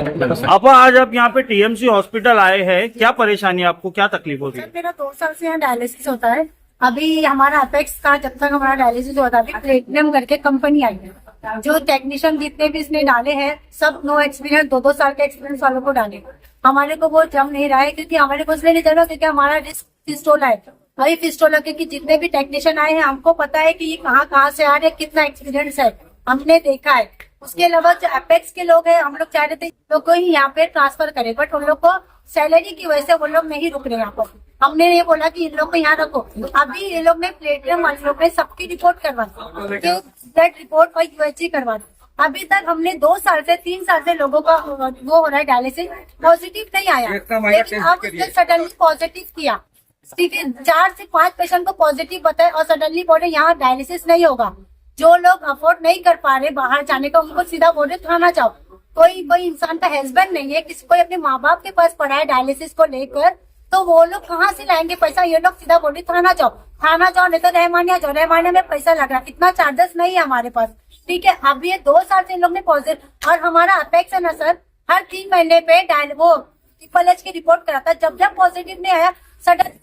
अब आज आप यहाँ पे टीएमसी हॉस्पिटल आए हैं, क्या परेशानी है आपको, क्या तकलीफ होती है? मेरा 2 साल से यहाँ डायलिसिस होता है। अभी हमारा अपेक्स का जब तक हमारा डायलिसिस होता है, अभी प्लेटिनम करके कंपनी आई है। जो टेक्नीशियन जितने भी इसने डाले हैं सब नो एक्सपीरियंस, 2-2 साल के एक्सपीरियंस वालों को डाले। हमारे को वो जम नहीं रहा है क्योंकि हमारे को इसलिए नहीं चल रहा क्योंकि हमारा रिस्क फिस्टोला है। वही फिस्टोला के कि जितने भी टेक्नीशियन आए हैं हमको पता है कि ये कहाँ कहाँ से आ रहे हैं, कितना एक्सपीरियंस है, हमने देखा है। उसके अलावा जो अपेक्स के लोग हैं, हम लोग चाह रहे थे लोग को ही यहाँ पे ट्रांसफर करें, बट उन लोग को सैलरी की वजह से वो लोग नहीं रुक रहे यहाँ पर। हमने ये बोला कि इन लोग को यहाँ रखो। अभी ये लोग ने प्लेटिनम वाले लोग ने सबकी रिपोर्ट करवा दी, ब्लड रिपोर्ट और यूएचजी करवा दी। अभी तक हमने 2 साल से 3 साल से लोगों का वो हो रहा है डायलिसिस, पॉजिटिव नहीं आया, लेकिन अब उसने सडनली पॉजिटिव किया। ठीक है, 4 से 5 पेशेंट को पॉजिटिव बताए और सडनली बोले यहाँ डायलिसिस नहीं होगा। जो लोग अफोर्ड नहीं कर पा रहे बाहर जाने का, उनको सीधा बोले थाना जाओ। कोई इंसान का हस्बैंड नहीं है, किसी को अपने माँ बाप के पास पड़ा है डायलिसिस को लेकर, तो वो लोग कहाँ से लाएंगे पैसा? ये लोग सीधा बोले थाना जाओ, थाना जाओ, नहीं तो रहमानिया जाओ, रहमानिया में पैसा लग रहा है, इतना चार्जेस नहीं है हमारे पास। ठीक है, अब ये 2 साल से इन लोग ने पॉजिटिव, और हमारा अपेक्स है ना सर, हर 3 महीने पे वो ट्रिपल की रिपोर्ट कराता, जब पॉजिटिव नहीं आया सडन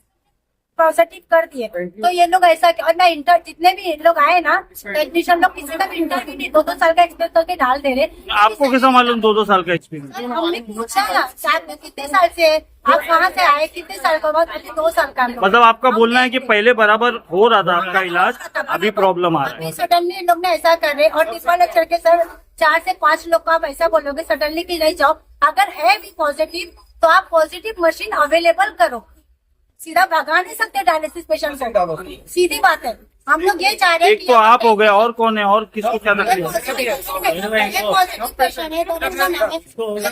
पॉजिटिव कर दिए। तो ये लोग ऐसा, और ना जितने भी लोग आए ना टेक्नीशियन लोग, किसी का भी इंटरव्यू नहीं, 2-2 साल का एक्सपीरियंस करके डाल दे रहे। आपको कैसा मालूम 2-2 साल का एक्सपीरियंस? हमने पूछा शायद कितने साल से, आप कहाँ से आए, कितने साल का बाद? 2 साल का। मतलब आपका बोलना है कि पहले बराबर हो रहा था आपका इलाज, अभी प्रॉब्लम आ रहा है। सडनली इन लोग ने ऐसा कर रहे, और ट्रिपल एच के सर 4 से 5 लोग का आप ऐसा बोलोगे सडनली की नहीं जाओ। अगर है भी पॉजिटिव तो आप पॉजिटिव मशीन अवेलेबल करो, सीधा भगा नहीं सकते डायलिसिस पेशेंट को, सीधी बात है। हम लोग ये चाह रहे हैं एक तो आप हो गए, और कौन है, और किसको क्या तकलीफ है? पॉजिटिव पेशेंट है,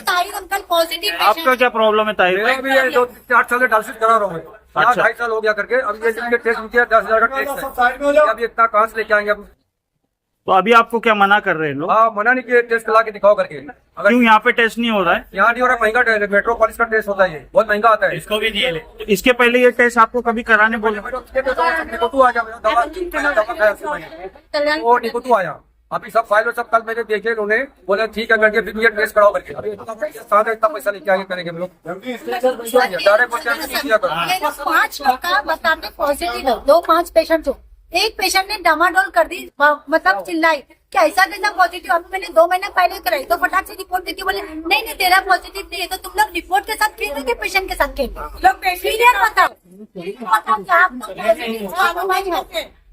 ताहिर अंकल पॉजिटिव। आपका क्या प्रॉब्लम है ताहिर? मैं भी 2-4 साल से डायलिसिस करा रहा हूँ, 2.5 साल हो गया करके। अब ये टेस्ट किया 10,000 का टेस्ट है, अब इतना कहाँ से लेके आएंगे? तो अभी आपको क्या मना कर रहे हैं लोग? हाँ, मना नहीं किया, टेस्ट ला के दिखाओ करके। अगर क्यों यहाँ पे टेस्ट नहीं हो रहा है? यहाँ नहीं हो रहा, महंगा टेस्ट है, मेट्रोपोलिस का टेस्ट होता है, ये बहुत महंगा आता है। इसको भी दिए ले। इसके पहले ये टेस्ट आपको कभी कराने बोले? निकोटू आ गया, दवा खाया वो निकोटू आया। अभी सब फाइल और सब कल मैंने देखे, उन्होंने बोला ठीक है करके फिर ये टेस्ट कराओ करके। अभी इतना पैसा लेके आगे करेंगे हम लोग। 5 लोग का बताते पॉजिटिव है, 2-5 पेशेंट हो, एक पेशेंट ने डामाडोल कर दी, मतलब चिल्लाई क्या ऐसा कैसा पॉजिटिव? अभी मैंने 2 महीने पहले कराई तो फटाक से रिपोर्ट देती, बोले नहीं तेरा पॉजिटिव नहीं है। तो तुम लोग रिपोर्ट के साथ खेल रहे, पेशेंट के साथ खेल लोग बताओ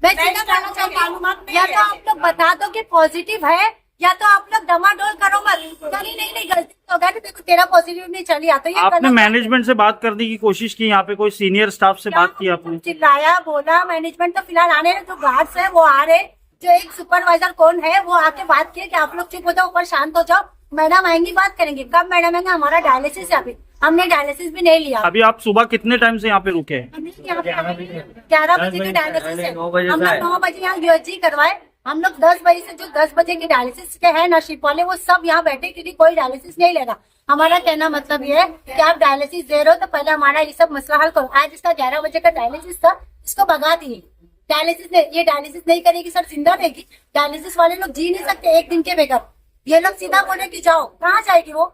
मैं सीधा कहना चाहती हूँ, या तो आप लोग बता दो कि पॉजिटिव है, या तो आप लोग डमाडोल करो मत। नहीं गलती हो गया, देखो तेरा पॉजिटिव नहीं चली आता। ये आपने मैनेजमेंट से बात करने की कोशिश की? यहाँ पे कोई सीनियर स्टाफ से बात की आपने? चिल्लाया, बोला, मैनेजमेंट तो फिलहाल आने रहे, जो गार्ड्स है वो आ रहे, जो एक सुपरवाइजर कौन है वो आके बात किए कि आप लोग चुप हो जाओ, ऊपर शांत हो जाओ, मैडम आएंगी बात करेंगे। कब मैडम आएंगे? हमारा डायलिसिस है, अभी हमने डायलिसिस भी नहीं लिया। अभी आप सुबह कितने टाइम से यहाँ पे रुके हैं? 11 बजे की डायलिसिस है, हम लोग 9 बजे यहाँ यूएचजी करवाए। हम लोग 10 बजे से, जो 10 बजे की डायलिसिस के है ना शिप वाले, वो सब यहाँ बैठे क्योंकि कोई डायलिसिस नहीं ले रहा। हमारा कहना मतलब ये है कि आप डायलिसिस दे रहे हो तो पहले हमारा ये सब मसला हल करो। आज इसका 11 बजे का डायलिसिस था, इसको भगा दिए। ये डायलिसिस नहीं करेगी सर, जिंदा रहेगी। डायलिसिस वाले लोग जी नहीं सकते एक दिन के बगैर। ये लोग सीधा बोले कि जाओ, कहाँ जाएगी वो?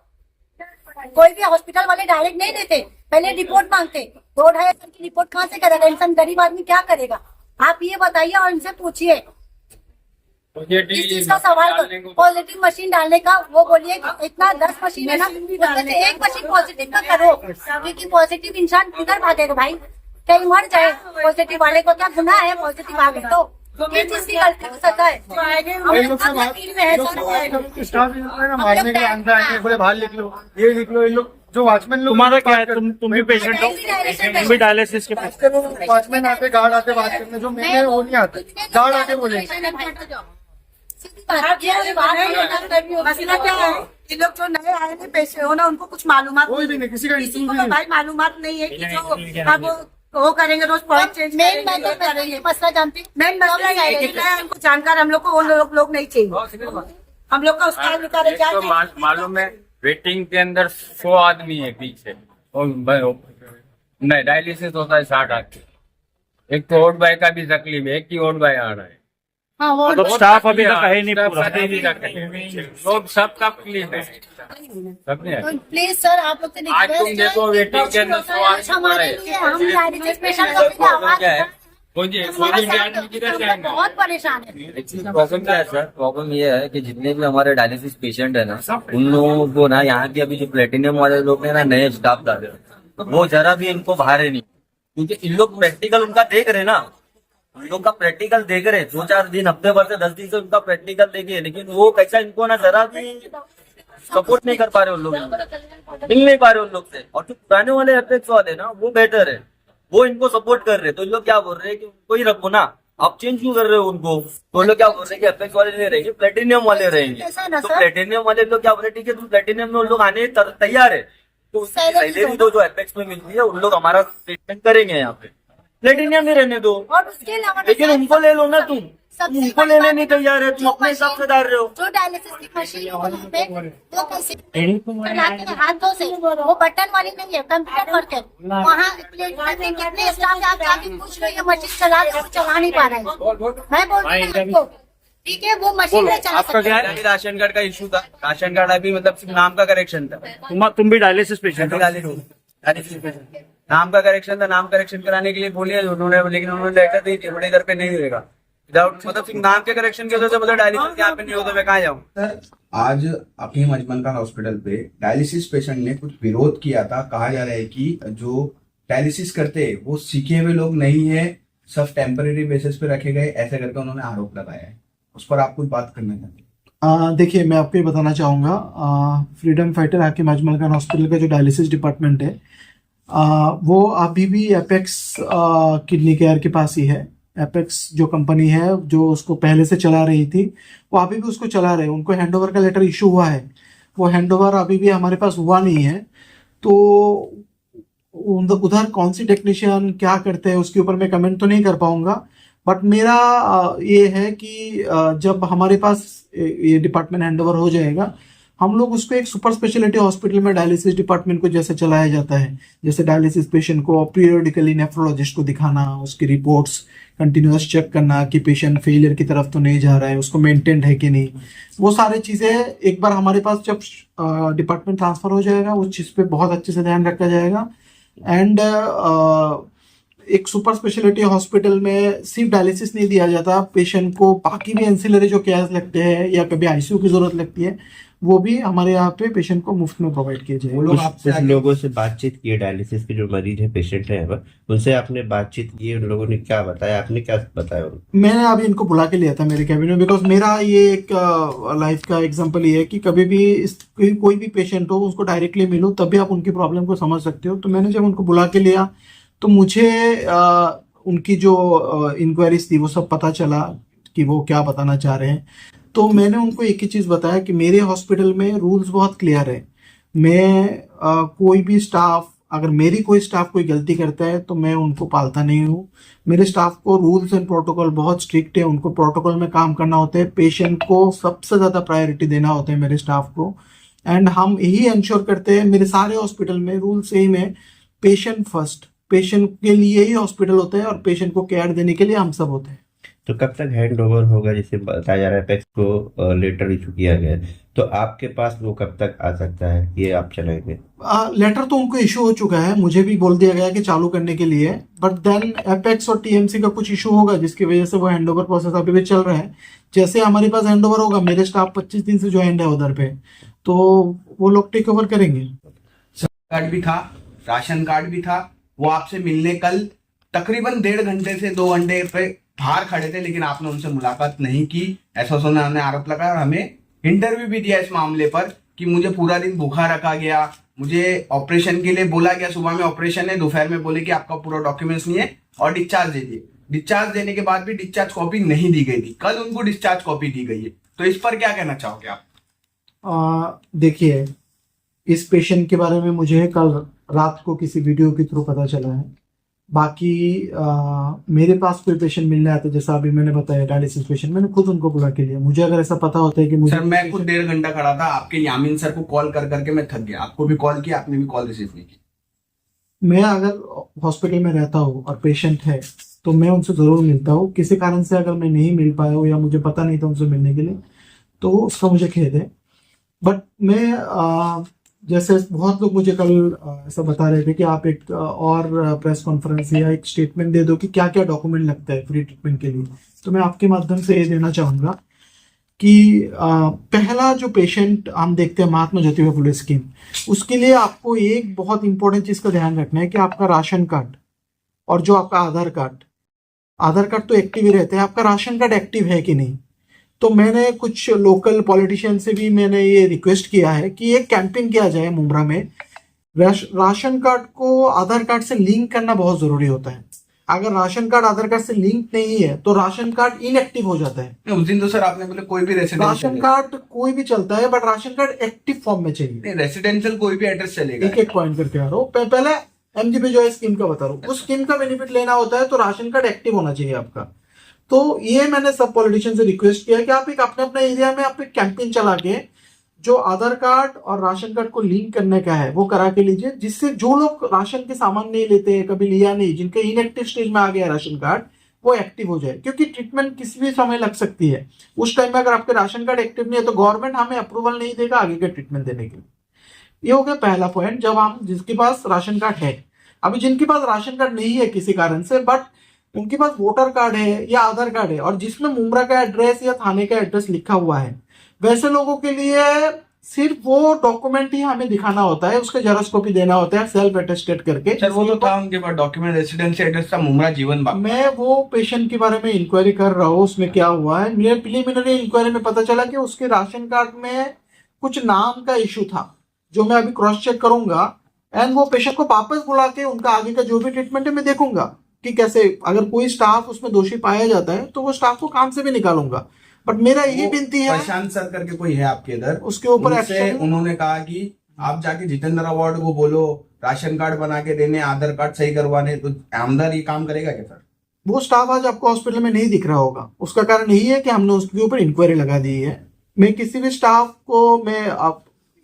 कोई भी हॉस्पिटल वाले डायरेक्ट नहीं देते, पहले रिपोर्ट मांगते। 2-2.5 हजार की रिपोर्ट कहाँ से करेगा इंसान? गरीब आदमी क्या करेगा? आप ये बताइए और इनसे पूछिए इस चीज का सवाल करो। पॉजिटिव मशीन डालने का वो बोलिए कि इतना 10 मशीन है ना, उसमें से एक मशीन पॉजिटिव का करो, क्योंकि पॉजिटिव इंसान किधर भागेगा भाई? कहीं मर जाए। पॉजिटिव वाले को क्या गुनाह है? पॉजिटिव आ गए तो किस चीज की गलती हो सकता है? मारने के लिए बोले बाहर लिख लो, ये लिख लो, ये लोग जो वॉचमैन लोग। तुम्हारा क्या है? तुम भी पेशेंट हो? तुम भी डायलिसिस के पेशेंट? वॉचमैन आते, गार्ड आते बात करने, जो मैंने वो नहीं आते, गार्ड आके बोले। मसला क्या है? ये लोग जो नए आए थे पेशेंट हो ना, उनको कुछ मालूमात कोई भी नहीं, किसी का किसी को तो भाई मालूमात नहीं है कि जो अब वो करेंगे, रोज पॉइंट चेंज करेंगे। मसला जानते हैं, मेन मसला है हमको जानकार, हम लोग को वो लोग नहीं चाहिए। हम लोग का उसका निकाले क्या मालूम है? वेटिंग के अंदर 100 आदमी है पीछे, और नहीं डायलिसिस होता है 60 आदमी। एक तो ओट बाई का भी तकलीफ है, एक ही ओट बाई आ रहा है। हाँ वो मतलब स्टाफ अभी तक है नहीं पूरा। लोग सबका क्लीन है, सबने तो प्लीज सर आप लोग से आज तुम देखो वेटिंग के अंदर सो आदमी हमारे पड़े। लिए हम डायलिसिस पेशेंट को भी आवाज किधर जाएंगे? बहुत परेशान है। प्रॉब्लम क्या है सर? प्रॉब्लम ये है कि जितने भी हमारे डायलिसिस पेशेंट है ना, उन लोगों को ना यहाँ के अभी जो प्लेटिनियम वाले लोग हैं ना, नए स्टाफ डाले वो जरा भी इनको भारे नहीं, क्योंकि इन लोग प्रैक्टिकल उनका देख रहे ना, उन लोग का प्रैक्टिकल देख रहे 2-4 दिन, हफ्ते भर से 10 दिन से उनका प्रैक्टिकल देखे, लेकिन वो कैसा इनको ना जरा भी सपोर्ट नहीं कर पा रहे उन लोग, मिल नहीं पा रहे उन लोग से। और जो पुराने वाले एपेक्स वाले ना वो बेटर है, वो इनको सपोर्ट कर रहे, तो इन लोग क्या बोल रहे हैं कि उनको ही रखो ना, आप चेंज क्यों कर रहे हो उनको? तो लोग क्या बोल रहे हैं कि एपेक्स वाले नहीं रहेंगे, प्लेटिनियम वाले रहेंगे। तो प्लेटिनियम वाले लोग क्या बोल रहे हैं, ठीक है तुम प्लेटिनियम में उन लोग आने तैयार है, तो उसकी सैलरी दो जो एपेक्स में मिलती है, उन लोग हमारा ट्रीटमेंट करेंगे यहाँ पे, प्लेटिनियम में रहने दो। और उसके अलावा लेकिन उनको ले लो ना, तुम उनको लेने नहीं तैयार है, तुम अपने हिसाब से डाल रहे हो। जो डायलिसिस की मशीन है वहाँ पे वो कैसे चलाते हैं हाथों से, वो बटन वाली नहीं है, कंप्यूटर वर्क है। वहाँ प्लेटफॉर्म में कितने स्टाफ आप जाके पूछ लो, ये मशीन चला नहीं पा रहे हैं। मैं बोल रही हूँ आपको, ठीक है वो मशीन नहीं चला सकते। अभी राशन कार्ड का इशू था, राशन कार्ड अभी मतलब सिर्फ नाम का करेक्शन था, तुम भी डायलिसिस पेशेंट हो? नाम का करेक्शन था, नाम करेक्शन कराने के लिए बोलिए उन्होंने, लेकिन उन्होंने लेटर दी थी बड़े इधर पे नहीं होगा, विदाउट मतलब सिर्फ नाम के करेक्शन की वजह से मतलब डायलिसिस यहाँ पे नहीं होता, मैं कहाँ जाऊँ? सर आज अपनी मजमन हॉस्पिटल पे डायलिसिस पेशेंट ने कुछ विरोध किया था। कहा जा रहा है कि जो डायलिसिस करते हैं वो सीखे हुए लोग नहीं है, सब टेम्परेरी बेसिस पे रखे गए, ऐसे करके उन्होंने आरोप लगाया है। उस पर आप कुछ बात करना चाहते हैं? देखिए मैं आपको ये बताना चाहूँगा, फ्रीडम फाइटर हाकिम अजमल खान हॉस्पिटल का जो डायलिसिस डिपार्टमेंट है वो अभी भी एपेक्स किडनी केयर के पास ही है। एपेक्स जो कंपनी है जो उसको पहले से चला रही थी वो अभी भी उसको चला रहे हैं। उनको हैंडओवर का लेटर इशू हुआ है, वो हैंडओवर अभी भी हमारे पास हुआ नहीं है। तो उधर कौन सी टेक्नीशियन क्या करते हैं उसके ऊपर मैं कमेंट तो नहीं कर पाऊंगा, बट मेरा ये है कि जब हमारे पास ये डिपार्टमेंट हैंडओवर हो जाएगा, हम लोग उसको एक सुपर स्पेशलिटी हॉस्पिटल में डायलिसिस डिपार्टमेंट को जैसे चलाया जाता है, जैसे डायलिसिस पेशेंट को पीरियडिकली नेफ्रोलॉजिस्ट को दिखाना, उसकी रिपोर्ट्स कंटिन्यूअस चेक करना कि पेशेंट फेलियर की तरफ तो नहीं जा रहा है, उसको मेंटेन्ड है कि नहीं, वो सारी चीज़ें एक बार हमारे पास जब डिपार्टमेंट ट्रांसफर हो जाएगा उस चीज़ पे बहुत अच्छे से ध्यान रखा जाएगा। एंड एक सुपर स्पेशलिटी हॉस्पिटल में सिर्फ डायलिसिस नहीं दिया जाता, पेशेंट को बाकी भी एंसिलरी जो केयर्स लगते हैं या कभी आईसीयू की जरूरत लगती है वो भी हमारे यहाँ पे पेशेंट को मुफ्त में प्रोवाइड किए जाएंगे। वो लोग आपसे कुछ लोगों से बातचीत की है, डायलिसिस के जो मरीज है, पेशेंट है, उनसे आपने बातचीत की, उन लोगों ने क्या बताया, आपने क्या बताया उनको? मैंने अभी इनको बुला के लिया था मेरे कैबिन में, बिकॉज मेरा ये एक लाइफ का एग्जांपल ये है कि कभी भी कोई भी पेशेंट हो उसको डायरेक्टली मिलो तभी आप उनकी प्रॉब्लम को समझ सकते हो। तो मैंने जब उनको बुला के लिया तो मुझे उनकी जो इंक्वायरीज थी वो सब पता चला कि वो क्या बताना चाह रहे हैं। तो मैंने उनको एक ही चीज़ बताया कि मेरे हॉस्पिटल में रूल्स बहुत क्लियर है। मैं कोई भी स्टाफ, अगर मेरी कोई स्टाफ कोई गलती करता है तो मैं उनको पालता नहीं हूँ। मेरे स्टाफ को रूल्स एंड प्रोटोकॉल बहुत स्ट्रिक्ट है, उनको प्रोटोकॉल में काम करना होता है, पेशेंट को सबसे ज़्यादा प्रायोरिटी देना होता है मेरे स्टाफ को। एंड हम यही इंश्योर करते हैं, मेरे सारे हॉस्पिटल में रूल सेम है, पेशेंट फर्स्ट, पेशेंट के लिए ही हॉस्पिटल होता है और पेशेंट को केयर देने के लिए हम सब होते हैं। तो कब तक हैंड ओवर होगा? जैसे बताया जा रहा है एपेक्स को लेटर इशू किया गया है, तो आपके पास वो कब तक आ सकता है, ये आप चलाएंगे? लेटर तो उनको इशू हो चुका है, मुझे भी बोल दिया गया कि चालू करने के लिए, बट देन एपेक्स और टीएमसी का कुछ इशू होगा जिसकी वजह से वो हैंडओवर प्रोसेस अभी भी चल रहा है। जैसे हमारे पास हैंडओवर होगा, मेरे स्टाफ 25 दिन से ज्वाइंट है उधर पे, तो वो लोग टेक ओवर करेंगे। कार्ड भी था, राशन कार्ड भी था, वो आपसे मिलने कल तकरीबन 1.5 घंटे से 2 घंटे पे बाहर खड़े थे, लेकिन आपने उनसे मुलाकात नहीं की, ऐसा उन्होंने आरोप लगाया। और हमें इंटरव्यू भी दिया इस मामले पर कि मुझे पूरा दिन भूखा रखा गया, मुझे ऑपरेशन के लिए बोला गया, सुबह में ऑपरेशन है, दोपहर में बोले कि आपका पूरा डॉक्यूमेंट्स नहीं है और डिस्चार्ज दे दिए। डिस्चार्ज देने के बाद भी डिस्चार्ज कॉपी नहीं दी गई थी, कल उनको डिस्चार्ज कॉपी दी गई है। तो इस पर क्या कहना चाहोगे आप? देखिए, इस पेशेंट के बारे में मुझे कल रात को किसी वीडियो के थ्रू पता चला है। बाकी मेरे पास कोई पेशेंट मिलने आते, जैसा अभी मैंने बताया डायलिसिस पेशेंट, मैंने खुद उनको बुला के लिया। मुझे अगर ऐसा पता होता है कि मुझे सर मैं खुद 1.5 घंटा खड़ा था, आपके यामीन सर को कॉल कर करके मैं थक गया, आपको भी कॉल किया, आपने भी कॉल रिसीव नहीं की। मैं अगर हॉस्पिटल में रहता हूँ और पेशेंट है तो मैं उनसे ज़रूर मिलता हूँ। किसी कारण से अगर मैं नहीं मिल पाया हूँ या मुझे पता नहीं था उनसे मिलने के लिए, तो उसका मुझे खेद है। बट मैं जैसे बहुत लोग मुझे कल ऐसा बता रहे थे कि आप एक और प्रेस कॉन्फ्रेंस या एक स्टेटमेंट दे दो कि क्या क्या डॉक्यूमेंट लगता है फ्री ट्रीटमेंट के लिए। तो मैं आपके माध्यम से ये देना चाहूँगा कि पहला जो पेशेंट हम देखते हैं महात्मा ज्योतिबा फुले स्कीम, उसके लिए आपको एक बहुत इंपॉर्टेंट चीज़ का ध्यान रखना है कि आपका राशन कार्ड और जो आपका आधार कार्ड तो एक्टिव ही रहते हैं, आपका राशन कार्ड एक्टिव है कि नहीं। तो मैंने कुछ लोकल पॉलिटिशियन से भी मैंने ये रिक्वेस्ट किया है कि एक कैंपेन किया जाए मुंब्रा में। राशन कार्ड को आधार कार्ड से लिंक करना बहुत ज़रूरी होता है। अगर राशन कार्ड आधार कार्ड से लिंक नहीं है तो राशन कार्ड इनएक्टिव हो जाता है। उस दिन तो सर आपने बोले कोई भी राशन कार्ड कोई भी चलता है, but ration card active form में चाहिए। रेसिडेंशियल कोई भी एड्रेस चलेगा। एक एक पॉइंट करके आ रहा हूँ। पहले एमजीपी जो है स्कीम का बता रहा हूँ, उस स्कीम का बेनिफिट लेना होता है तो राशन कार्ड एक्टिव होना चाहिए आपका। तो ये मैंने सब पॉलिटिशियन से रिक्वेस्ट किया कि आप एक अपने अपने एरिया में आप एक कैंपेन चला के जो आधार कार्ड और राशन कार्ड को लिंक करने का है वो करा के लीजिए, जिससे जो लोग राशन के सामान नहीं लेते हैं, कभी लिया नहीं, जिनके इनएक्टिव स्टेज में आ गया राशन कार्ड, वो एक्टिव हो जाए। क्योंकि ट्रीटमेंट किसी भी समय लग सकती है। उस टाइम में अगर आपके राशन कार्ड एक्टिव नहीं है तो गवर्नमेंट हमें अप्रूवल नहीं देगा आगे के ट्रीटमेंट देने के लिए। ये हो गया पहला पॉइंट। जब हम जिसके पास राशन कार्ड है, अभी जिनके पास राशन कार्ड नहीं है किसी कारण से, बट उनके पास वोटर कार्ड है या आधार कार्ड है और जिसमें मुंब्रा का एड्रेस या थाने का एड्रेस लिखा हुआ है, वैसे लोगों के लिए सिर्फ वो डॉक्यूमेंट ही हमें दिखाना होता है, उसका जेरॉक्स कॉपी देना होता है सेल्फ अटेस्टेड करके। सर वो तो था उनके पास डॉक्यूमेंट, रेसिडेंशियल एड्रेस था मुंब्रा जीवन बाग। मैं वो पेशेंट के बारे में इंक्वायरी कर रहा हूँ, उसमें क्या हुआ है। मेरे प्रिलिमिनरी इंक्वायरी में पता चला कि उसके राशन कार्ड में कुछ नाम का इशू था, जो मैं अभी क्रॉस चेक करूंगा एंड वो पेशेंट को वापस बुला के उनका आगे का जो भी ट्रीटमेंट है मैं देखूंगा कि कैसे, अगर कोई स्टाफ उसमें दोषी पाया जाता है तो वो स्टाफ को काम से भी निकालूंगा। बट मेरा यही विनती है, प्रशांत सर करके कोई है आपके इधर, उसके ऊपर उनसे एक्शन। उन्होंने कहा कि आप जाके जितेंद्र अवार्ड को बोलो राशन कार्ड बना के देने, आधार कार्ड सही करवाने, तो आमदार ये काम करेगा क्या सर? वो स्टाफ आज आपको हॉस्पिटल में नहीं दिख रहा होगा। उसका कारण यही है कि हमने उसके ऊपर इंक्वायरी लगा दी है। मैं किसी भी स्टाफ को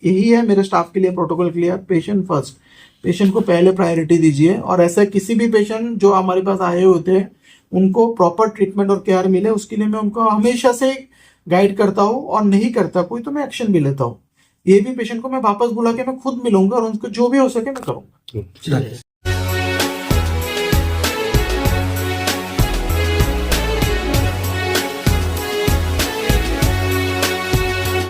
यही है मेरे स्टाफ के लिए protocol clear, patient first, patient को पहले प्रायोरिटी दीजिए। और ऐसा किसी भी पेशेंट जो हमारे पास आए होते हैं उनको प्रॉपर ट्रीटमेंट और केयर मिले, उसके लिए मैं उनको हमेशा से गाइड करता हूँ, और नहीं करता कोई तो मैं एक्शन भी लेता हूँ। ये भी पेशेंट को मैं वापस बुला के मैं खुद मिलूंगा और उनको जो भी हो सके मैं करूंगा।